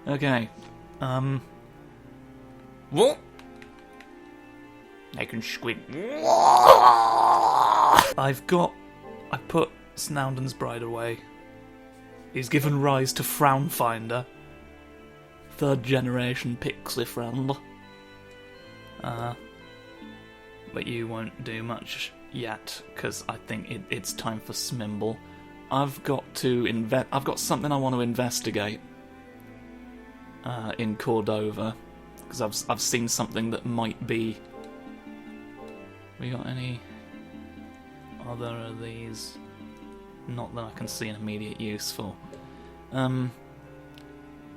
Okay. What? They can squint. I put Snowdon's Bride away. He's given rise to Frownfinder. 3rd generation pixie friend. But you won't do much yet, because I think it's time for Smimble. I've got something I want to investigate in Cordova, because I've seen something that might be. We got any other of these? Not that I can see an immediate use for.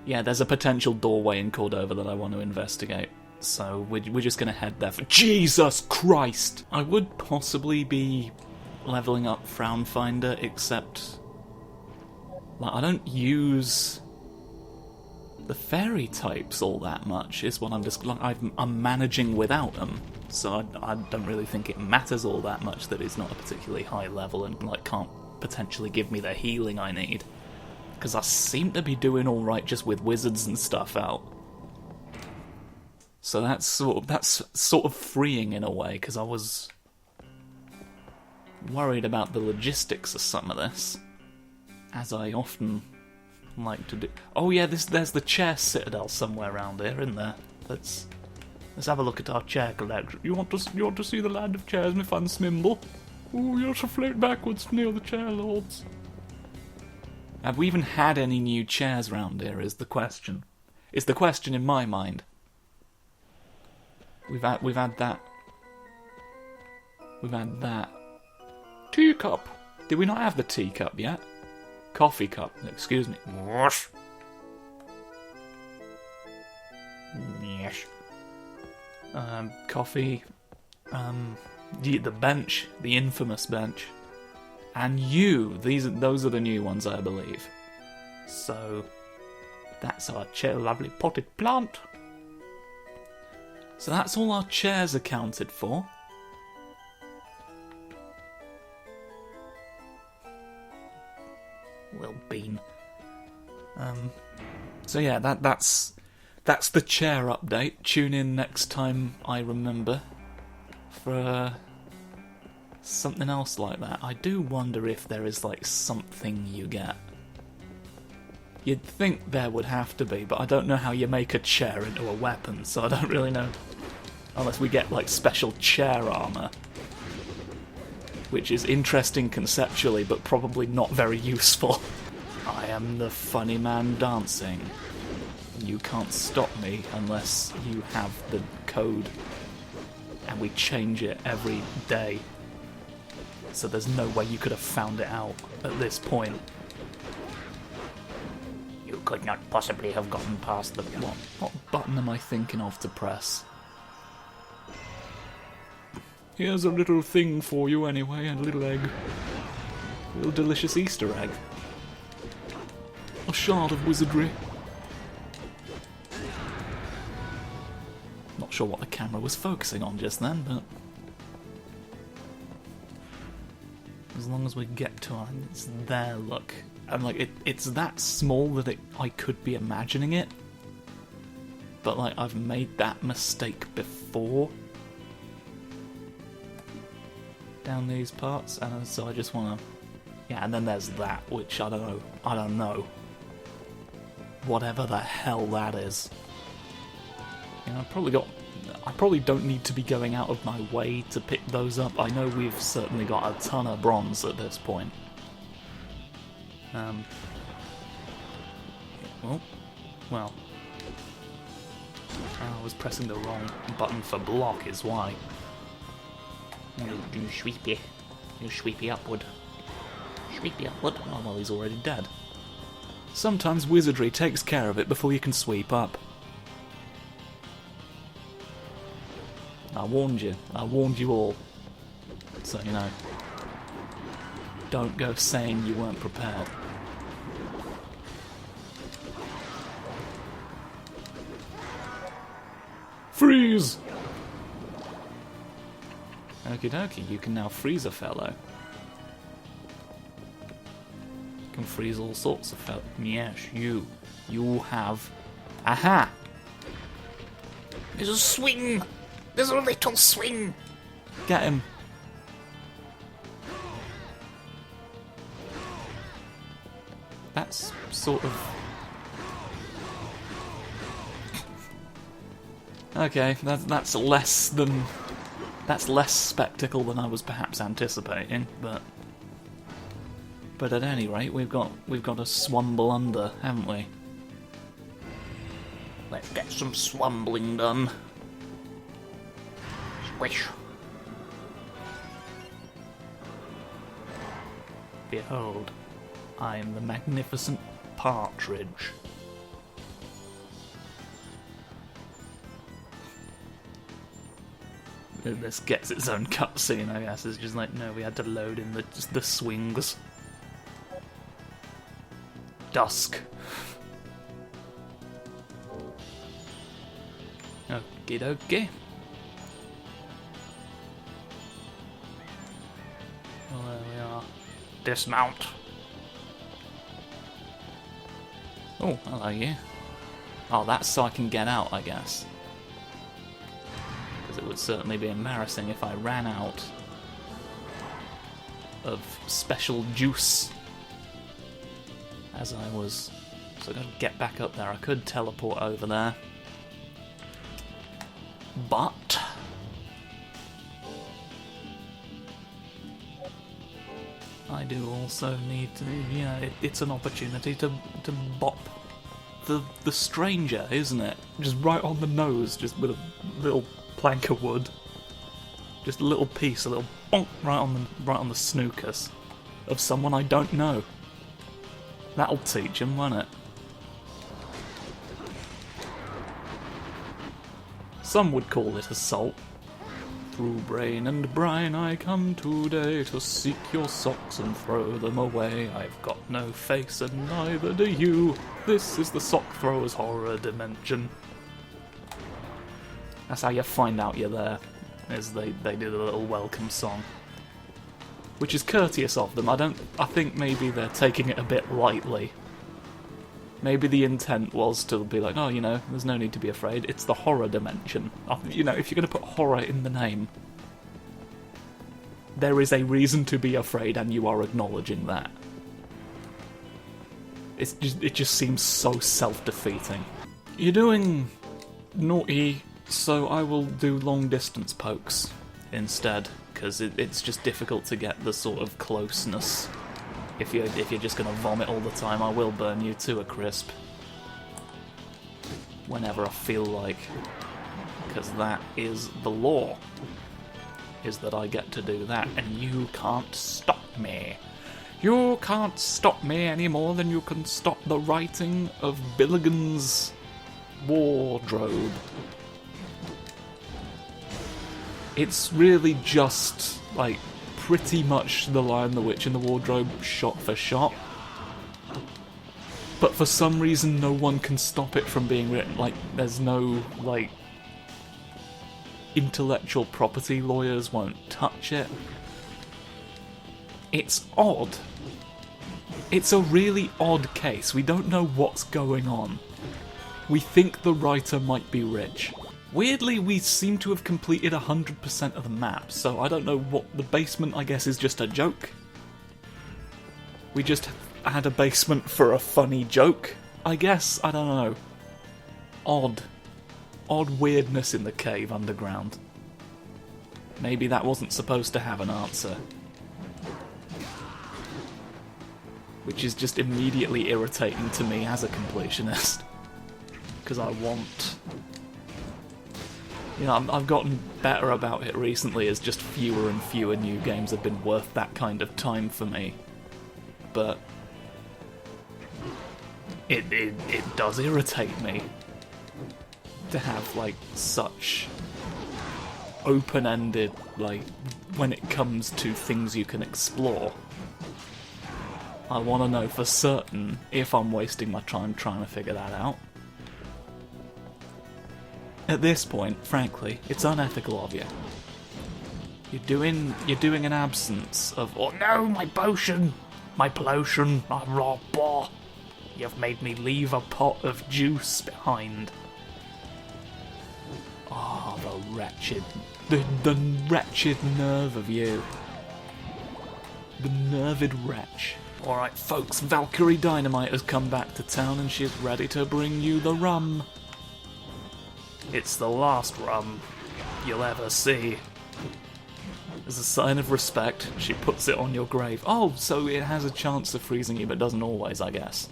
Yeah, there's a potential doorway in Cordova that I want to investigate. So we're just going to head there for... Jesus Christ! I would possibly be leveling up Frownfinder, except... like, I don't use the fairy types all that much, is what I'm just... like, I'm managing without them. So I don't really think it matters all that much that it's not a particularly high level and like can't potentially give me the healing I need. Because I seem to be doing alright just with wizards and stuff out. So that's sort of freeing in a way, because I was worried about the logistics of some of this, as I often like to do. Oh yeah, there's the chair citadel somewhere around here, isn't there? Let's have a look at our chair collection. You want to see the land of chairs, my fun Smimble? Oh, you have to float backwards near the chair lords. Have we even had any new chairs round here, is the question. It's the question in my mind. We've had that. We've had that. Teacup. Did we not have the teacup yet? Coffee cup. Excuse me. Yes. Coffee. The bench. The infamous bench. And those are the new ones, I believe. So, that's our chair, lovely potted plant. So that's all our chairs accounted for. Well, bean. So yeah, that's the chair update. Tune in next time I remember for something else like that. I do wonder if there is like something you get. You'd think there would have to be, but I don't know how you make a chair into a weapon, so I don't really know. Unless we get like special chair armour, which is interesting conceptually, but probably not very useful. I am the funny man dancing. You can't stop me unless you have the code, and we change it every day. So there's no way you could have found it out at this point. You could not possibly have gotten past the... What button am I thinking of to press? Here's a little thing for you anyway, a little egg. A little delicious Easter egg. A shard of wizardry. Not sure what the camera was focusing on just then, but... as long as we get to it, it's there, look. And like, it's that small that I could be imagining it. But like, I've made that mistake before. Down these parts, and so I just want to... yeah, and then there's that, which I don't know. Whatever the hell that is. You know, I probably don't need to be going out of my way to pick those up. I know we've certainly got a ton of bronze at this point. Oh, well. I was pressing the wrong button for block is why. You sweepy. You sweepy upward. Sweepy upward. Oh, well, he's already dead. Sometimes wizardry takes care of it before you can sweep up. I warned you. I warned you all. So, you know. Don't go saying you weren't prepared. Freeze! Okie dokie, you can now freeze a fellow. You can freeze all sorts of fellows. Yes, you have Aha! There's a swing! There's a little swing! Get him. That's sort of... Okay, that's less than... That's less spectacle than I was perhaps anticipating, but at any rate, we've got a swumble under, haven't we? Let's get some swumbling done. Swish. Behold, I am the magnificent partridge. This gets its own cutscene, I guess. It's just like, no, we had to load in the swings. Dusk. Okie dokie. Well, there we are. Dismount. Oh, hello you. Oh, that's so I can get out, I guess. Because it would certainly be embarrassing if I ran out of special juice as I was. So I gotta get back up there. I could teleport over there. But I do also need to, it's an opportunity to bop the stranger, isn't it? Just right on the nose, just with a little plank of wood. Just a little piece, a little bonk right on the snookers of someone I don't know. That'll teach him, won't it? Some would call it assault. Through brain and brine I come today to seek your socks and throw them away. I've got no face and neither do you. This is the sock thrower's horror dimension. That's how you find out you're there, as they do the little welcome song. Which is courteous of them. I think maybe they're taking it a bit lightly. Maybe the intent was to be like, oh, there's no need to be afraid. It's the horror dimension. If you're going to put horror in the name, there is a reason to be afraid, and you are acknowledging that. It just seems so self-defeating. You're doing naughty, so I will do long-distance pokes instead, because it's just difficult to get the sort of closeness. If you're just going to vomit all the time, I will burn you to a crisp. Whenever I feel like. Because that is the law. Is that I get to do that, and you can't stop me. You can't stop me any more than you can stop the writing of Billigan's wardrobe. It's really just, like, pretty much The Lion, the Witch, and the Wardrobe shot for shot. But for some reason no one can stop it from being written. Like, there's no, like, intellectual property lawyers won't touch it. It's odd. It's a really odd case. We don't know what's going on. We think the writer might be rich. Weirdly, we seem to have completed 100% of the map, so I don't know what... The basement, I guess, is just a joke. We just had a basement for a funny joke, I guess? I don't know. Odd. Odd weirdness in the cave underground. Maybe that wasn't supposed to have an answer. Which is just immediately irritating to me as a completionist. Because I want... I've gotten better about it recently, as just fewer and fewer new games have been worth that kind of time for me. But it does irritate me to have, like, such open-ended, like, when it comes to things you can explore. I want to know for certain if I'm wasting my time trying to figure that out. At this point, frankly, it's unethical of you. You're doing an absence of... Oh no, my potion! My potion! You've made me leave a pot of juice behind. Oh, the wretched... The wretched nerve of you. The nerved wretch. Alright folks, Valkyrie Dynamite has come back to town and she's ready to bring you the rum. It's the last rum you'll ever see. As a sign of respect, she puts it on your grave. Oh, so it has a chance of freezing you, but doesn't always, I guess.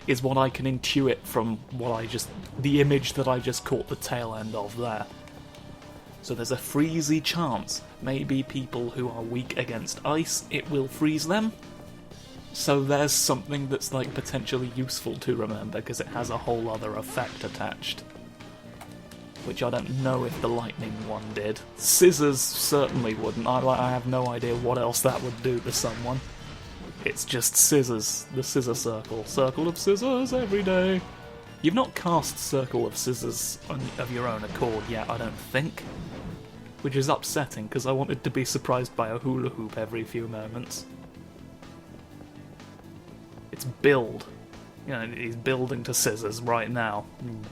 Is what I can intuit from what the image that I just caught the tail end of there. So there's a freezy chance. Maybe people who are weak against ice, it will freeze them. So there's something that's like potentially useful to remember because it has a whole other effect attached. Which I don't know if the lightning one did. Scissors certainly wouldn't. I have no idea what else that would do to someone. It's just scissors. The scissor circle. Circle of scissors every day. You've not cast Circle of Scissors of your own accord yet, I don't think. Which is upsetting, because I wanted to be surprised by a hula hoop every few moments. It's build. You know, he's building to scissors right now.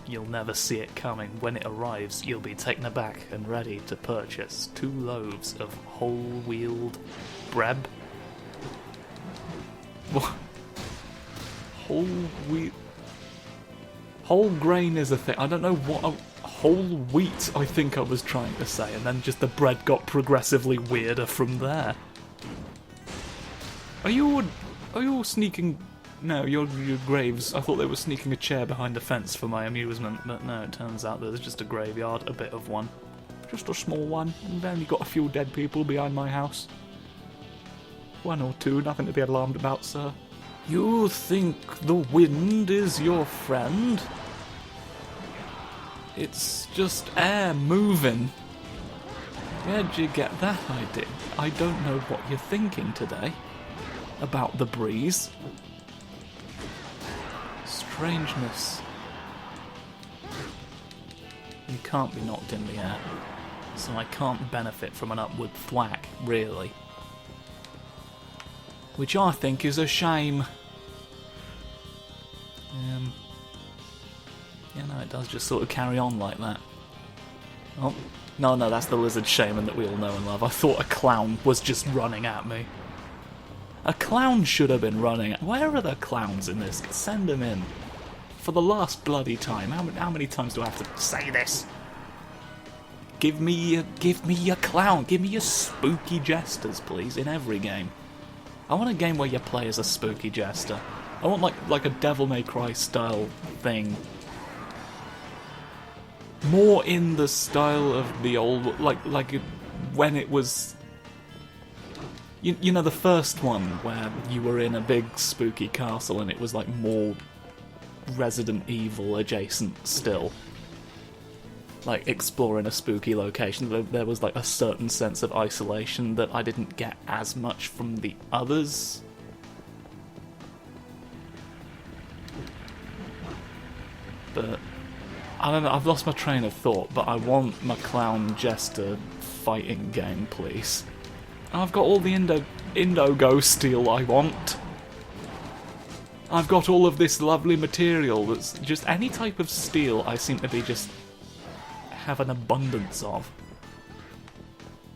You'll never see it coming. When it arrives, you'll be taken aback and ready to purchase 2 loaves of whole-wheeled bread. What? Whole grain is a thing. I don't know what... whole wheat, I think I was trying to say, and then just the bread got progressively weirder from there. Are you sneaking... No, your graves. I thought they were sneaking a chair behind a fence for my amusement, but no, it turns out there's just a graveyard, a bit of one. Just a small one. I've only got a few dead people behind my house. 1 or 2, nothing to be alarmed about, sir. You think the wind is your friend? It's just air moving. Where'd you get that idea? I don't know what you're thinking today. About the breeze. Strangeness. You can't be knocked in the air, so I can't benefit from an upward thwack, really. Which I think is a shame. Yeah, no, it does just sort of carry on like that. Oh, no, that's the lizard shaman that we all know and love. I thought a clown was just running at me. A clown should have been running. Where are the clowns in this? Send them in. For the last bloody time. How many times do I have to say this? Give me a clown. Give me your spooky jesters, please, in every game. I want a game where you play as a spooky jester. I want like a Devil May Cry style thing. More in the style of the old, like when it was, you know, the first one where you were in a big spooky castle and it was like more Resident Evil adjacent still. Like exploring a spooky location, there was like a certain sense of isolation that I didn't get as much from the others. But I don't know, I've lost my train of thought, but I want my clown jester fighting game, please. I've got all the Indigo steel I want. I've got all of this lovely material that's just any type of steel I seem to be just have an abundance of.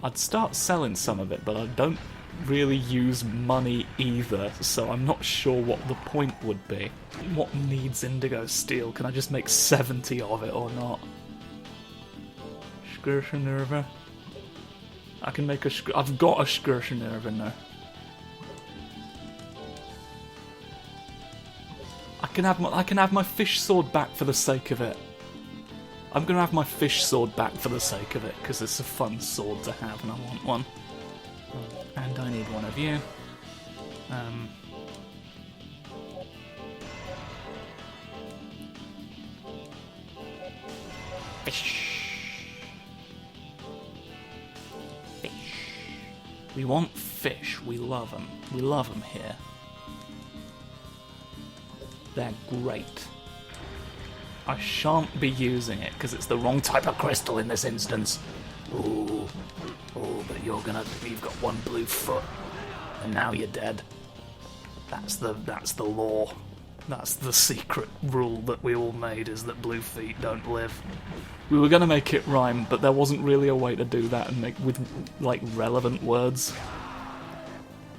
I'd start selling some of it, but I don't really use money either, so I'm not sure what the point would be. What needs indigo steel? Can I just make 70 of it or not? Scourgenerva. I can make I've got a Scourgenerva now. I can have my fish sword back for the sake of it. I'm gonna have my fish sword back for the sake of it, because it's a fun sword to have and I want one. And I need one of you. Fish. Fish. We want fish. We love them. We love them here. They're great. I shan't be using it because it's the wrong type of crystal in this instance. Ooh, but you've got one blue foot, and now you're dead. That's the law. That's the secret rule that we all made, is that blue feet don't live. We were going to make it rhyme, but there wasn't really a way to do that and make with like relevant words.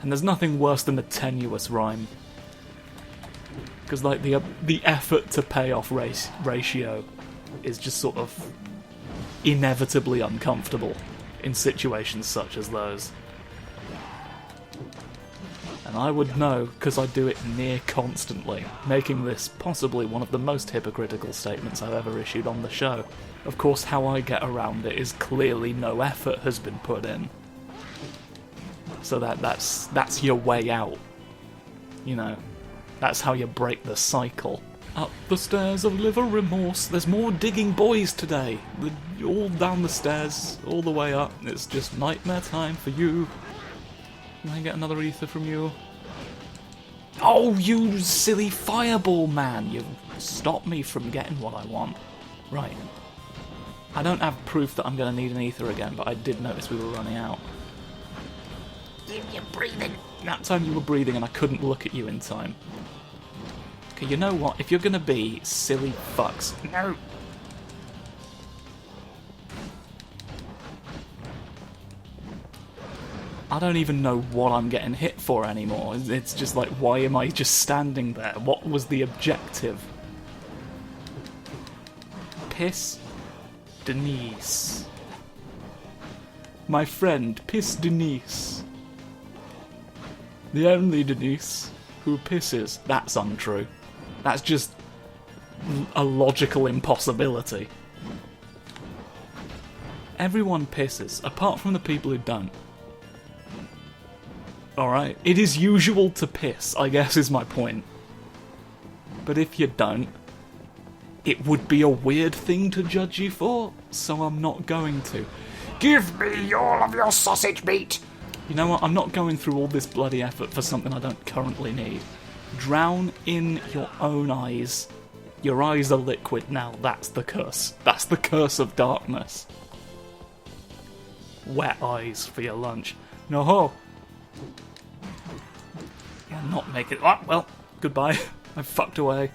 And there's nothing worse than a tenuous rhyme. Because like the effort to payoff ratio is just sort of inevitably uncomfortable in situations such as those. And I would know, because I do it near constantly, making this possibly one of the most hypocritical statements I've ever issued on the show. Of course, how I get around it is clearly no effort has been put in. So that's your way out. You know, that's how you break the cycle. Up the stairs of liver remorse. There's more digging boys today. All down the stairs, all the way up. It's just nightmare time for you. Can I get another ether from you? Oh, you silly fireball man! You've stopped me from getting what I want. Right. I don't have proof that I'm going to need an ether again, but I did notice we were running out. You're breathing. That time you were breathing and I couldn't look at you in time. Okay, you know what? If you're going to be silly fucks... No! I don't even know what I'm getting hit for anymore. It's just like, why am I just standing there? What was the objective? Piss Denise. My friend, Piss Denise. The only Denise who pisses. That's untrue. That's just a logical impossibility. Everyone pisses, apart from the people who don't. Alright? It is usual to piss, I guess is my point. But if you don't, it would be a weird thing to judge you for, so I'm not going to. Give me all of your sausage meat! You know what, I'm not going through all this bloody effort for something I don't currently need. Drown in your own eyes. Your eyes are liquid now, that's the curse. That's the curse of darkness. Wet eyes for your lunch. No. Yeah, not make it... Oh, well, goodbye. I fucked away.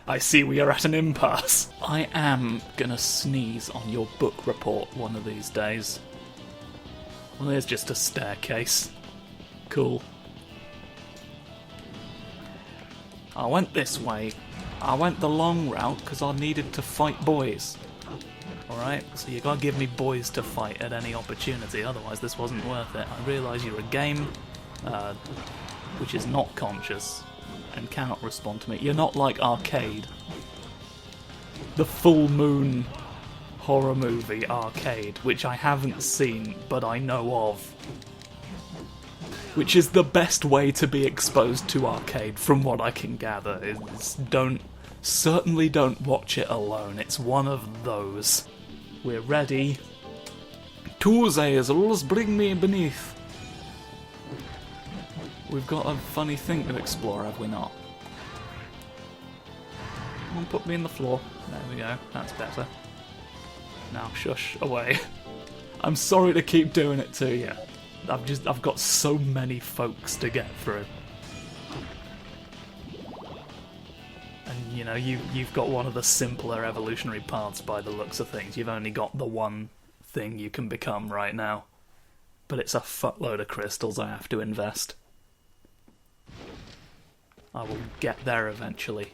I see we are at an impasse. I am gonna sneeze on your book report one of these days. Well, there's just a staircase. Cool. I went this way. I went the long route because I needed to fight boys. Alright, so you gotta give me boys to fight at any opportunity, otherwise this wasn't worth it. I realise you're a game which is not conscious and cannot respond to me. You're not like Arcade. The full moon horror movie Arcade, which I haven't seen, but I know of. Which is the best way to be exposed to Arcade, from what I can gather. Certainly don't watch it alone, it's one of those. We're ready. Tuesdays, let's bring me beneath. We've got a funny thing to explore, have we not? Come on, put me in the floor. There we go, that's better. Now shush, away. I'm sorry to keep doing it to you. I've got so many folks to get through. And you know, you've got one of the simpler evolutionary paths by the looks of things. You've only got the one thing you can become right now. But it's a fuckload of crystals I have to invest. I will get there eventually.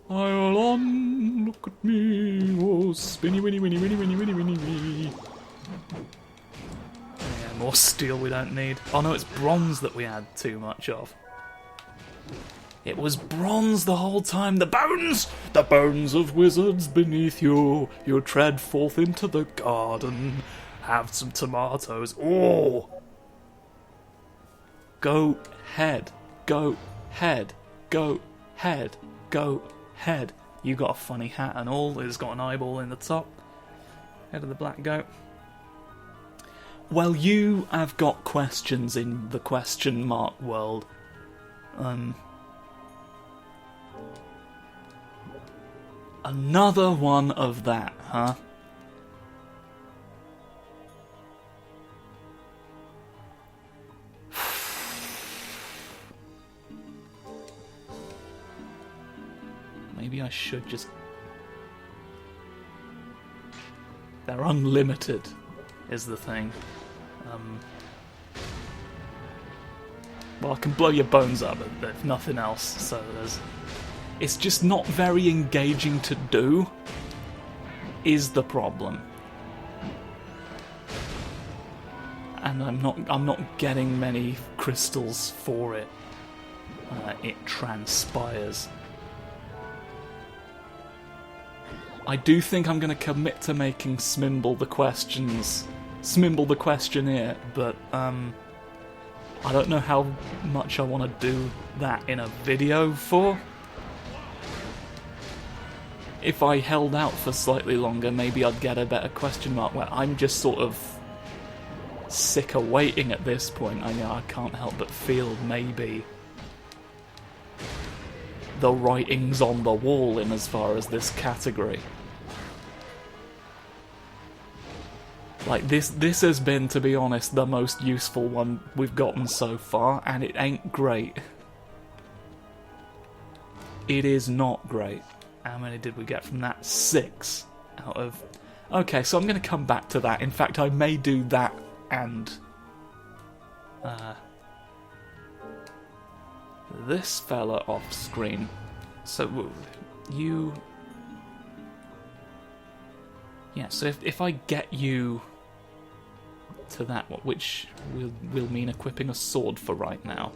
I'll on, look at me, oh spinny winny winny winny winny winny winny winny. Yeah, more steel we don't need. Oh no, it's bronze that we had too much of. It was bronze the whole time. The bones! The bones of wizards beneath you. You tread forth into the garden. Have some tomatoes. Oh! Go head. Go head. Go head. Go head. You got a funny hat and all. It's got an eyeball in the top. Head of the black goat. Well, you have got questions in the question mark world. Another one of that, huh? Maybe I should just... They're unlimited, is the thing. Well, I can blow your bones up, if nothing else, so there's... It's just not very engaging to do, is the problem. And I'm not getting many crystals for it. It transpires. I do think I'm going to commit to making Smimble the questionnaire, but I don't know how much I want to do that in a video for. If I held out for slightly longer, maybe I'd get a better question mark where I'm just sort of sick of waiting at this point. I know I can't help but feel maybe the writing's on the wall in as far as this category. Like, this has been, to be honest, the most useful one we've gotten so far, and it ain't great. It is not great. How many did we get from that? 6 out of... Okay, so I'm going to come back to that. In fact, I may do that and... this fella off screen. So, you... Yeah, so if I get you to that one, which will mean equipping a sword for right now.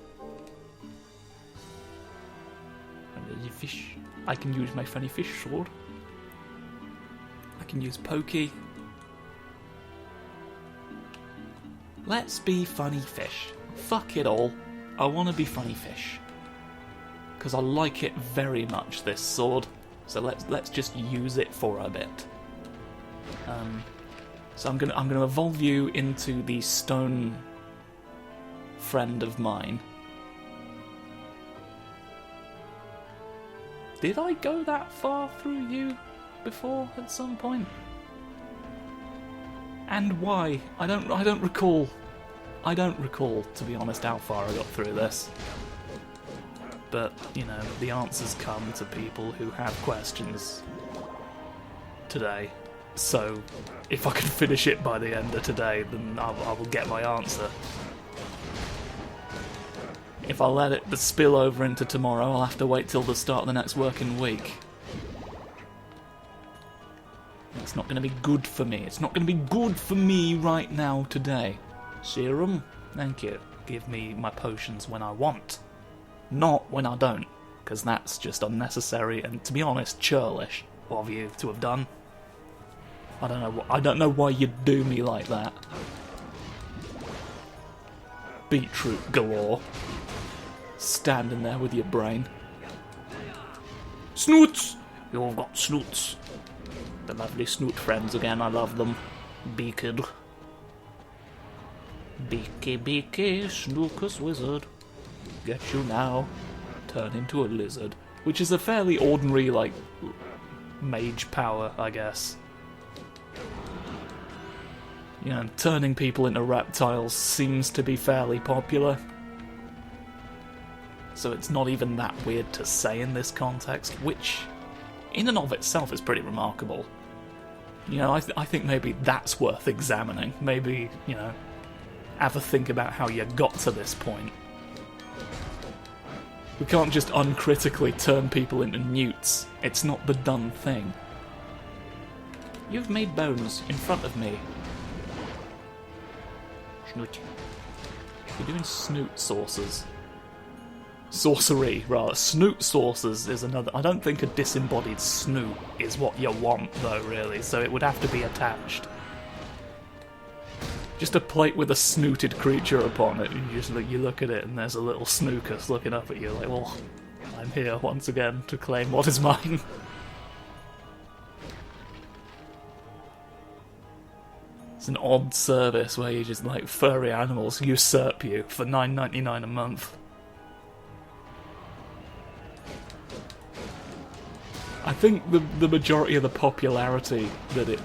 Fish. I can use my funny fish sword. I can use pokey. Let's be funny fish. Fuck it all. I want to be funny fish. Because I like it very much, this sword. So let's just use it for a bit. So I'm gonna evolve you into the stone friend of mine. Did I go that far through you before at some point? And why? I don't recall. I don't recall, to be honest, how far I got through this. But, you know, the answers come to people who have questions today. So, if I can finish it by the end of today, then I will get my answer. If I let it spill over into tomorrow, I'll have to wait till the start of the next working week. It's not going to be good for me. It's not going to be good for me right now today. Serum? Thank you. Give me my potions when I want. Not when I don't, because that's just unnecessary and, to be honest, churlish of you to have done. I don't know why you'd do me like that. Beetroot galore. Standing there with your brain. Snoots! You've got snoots. The lovely snoot friends again, I love them. Beaked. Beaky, Snookus wizard. Get you now. Turn into a lizard. Which is a fairly ordinary, like, mage power, I guess. You know, turning people into reptiles seems to be fairly popular. So it's not even that weird to say in this context, which, in and of itself, is pretty remarkable. You know, I think maybe that's worth examining. Maybe, you know, have a think about how you got to this point. We can't just uncritically turn people into newts. It's not the done thing. You've made bones in front of me. Snoot. You're doing snoot sauces. Sorcery, rather. Snoot sauces is another... I don't think a disembodied snoot is what you want, though, really, so it would have to be attached. Just a plate with a snooted creature upon it, you look at it and there's a little snookus looking up at you like, well, I'm here once again to claim what is mine. It's an odd service where you just, like, furry animals usurp you for $9.99 a month. I think the majority of the popularity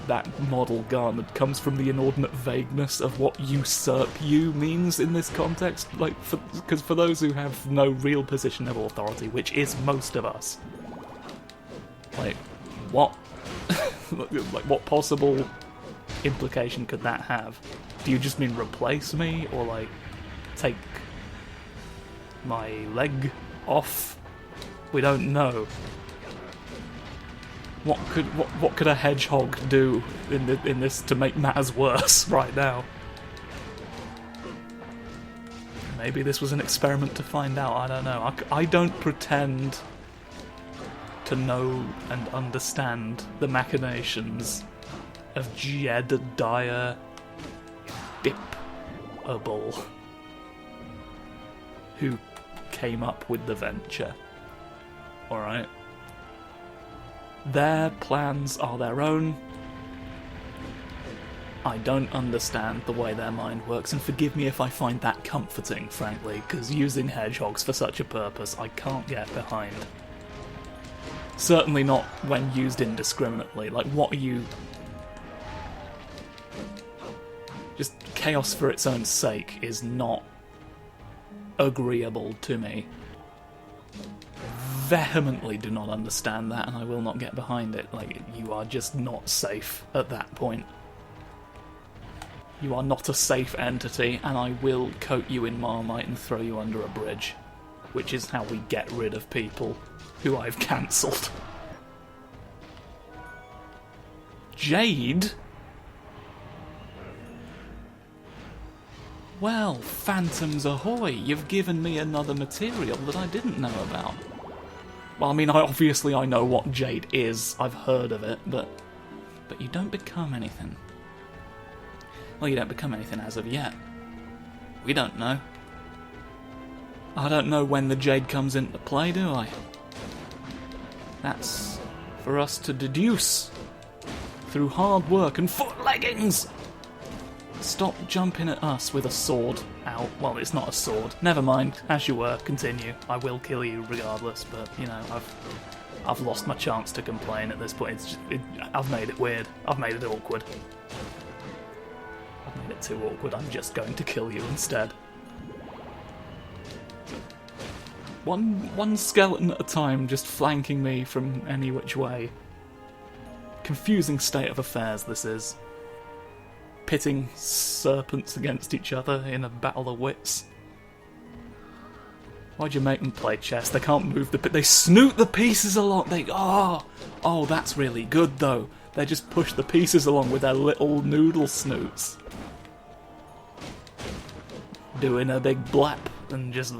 that model garnered comes from the inordinate vagueness of what usurp you means in this context. Like, because for those who have no real position of authority, which is most of us, Like, what? Like, what possible implication could that have? Do you just mean replace me, or like take my leg off? We don't know. What could a hedgehog do in this to make matters worse right now? Maybe this was an experiment to find out. I don't know. I don't pretend to know and understand the machinations of Jedediah Dipable, who came up with the venture. Alright? Their plans are their own. I don't understand the way their mind works, and forgive me if I find that comforting, frankly, because using hedgehogs for such a purpose I can't get behind. Certainly not when used indiscriminately. Like, what are you... Just chaos for its own sake is not agreeable to me. Vehemently do not understand that, and I will not get behind it. Like, you are just not safe at that point. You are not a safe entity, and I will coat you in Marmite and throw you under a bridge. Which is how we get rid of people who I've cancelled. Jade? Well, Phantoms Ahoy, you've given me another material that I didn't know about. Well, I mean, obviously I know what Jade is, I've heard of it, but you don't become anything. Well, you don't become anything as of yet. We don't know. I don't know when the Jade comes into play, do I? That's for us to deduce through hard work and foot leggings! Stop jumping at us with a sword out. Well, it's not a sword. Never mind. As you were, continue. I will kill you regardless, but, you know, I've lost my chance to complain at this point. I've made it weird. I've made it awkward. I've made it too awkward. I'm just going to kill you instead. One skeleton at a time, just flanking me from any which way. Confusing state of affairs, this is. Pitting serpents against each other in a battle of wits. Why'd you make them play chess? They can't move they snoot the pieces along. Oh, that's really good though. They just push the pieces along with their little noodle snoots, doing a big blap and just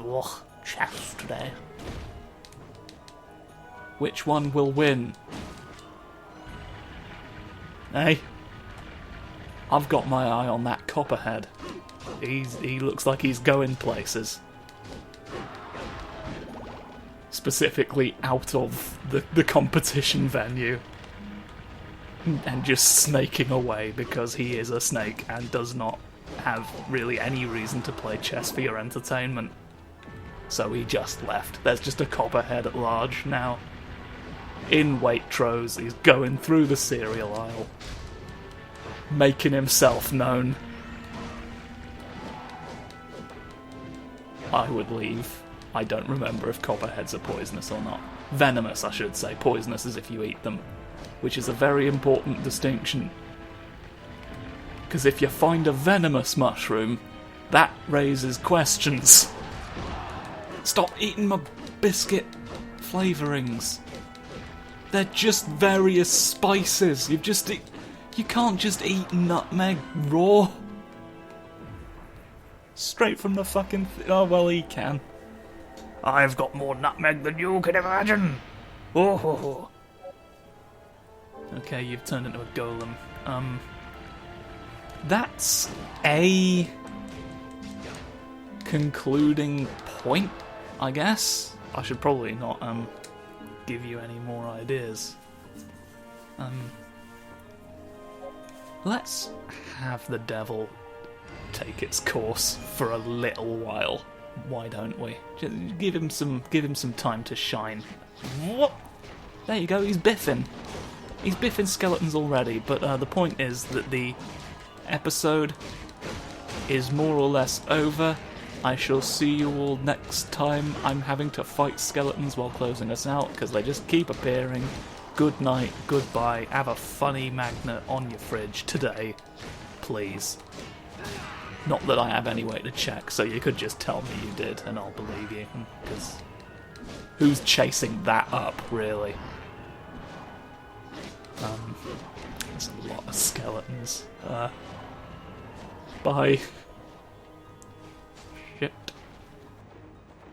chess today. Which one will win? Hey. I've got my eye on that Copperhead. He looks like he's going places. Specifically out of the competition venue. And just snaking away because he is a snake and does not have really any reason to play chess for your entertainment. So he just left. There's just a Copperhead at large now. In Waitrose, he's going through the cereal aisle, making himself known. I would leave. I don't remember if Copperheads are poisonous or not. Venomous, I should say. Poisonous is if you eat them, which is a very important distinction. Because if you find a venomous mushroom, that raises questions. Stop eating my biscuit flavourings. They're just various spices. You can't just eat nutmeg raw. Straight from the fucking... oh, well, he can. I've got more nutmeg than you can imagine. Oh. Okay, you've turned into a golem. That's a concluding point, I guess. I should probably not give you any more ideas. Let's have the devil take its course for a little while. Why don't we? Just give him some time to shine. What? There you go. He's biffing. He's biffing skeletons already. But the point is that the episode is more or less over. I shall see you all next time. I'm having to fight skeletons while closing us out because they just keep appearing. good night, goodbye, have a funny magnet on your fridge today, please. Not that I have any way to check, so you could just tell me you did, and I'll believe you, because who's chasing that up, really? There's a lot of skeletons. Bye.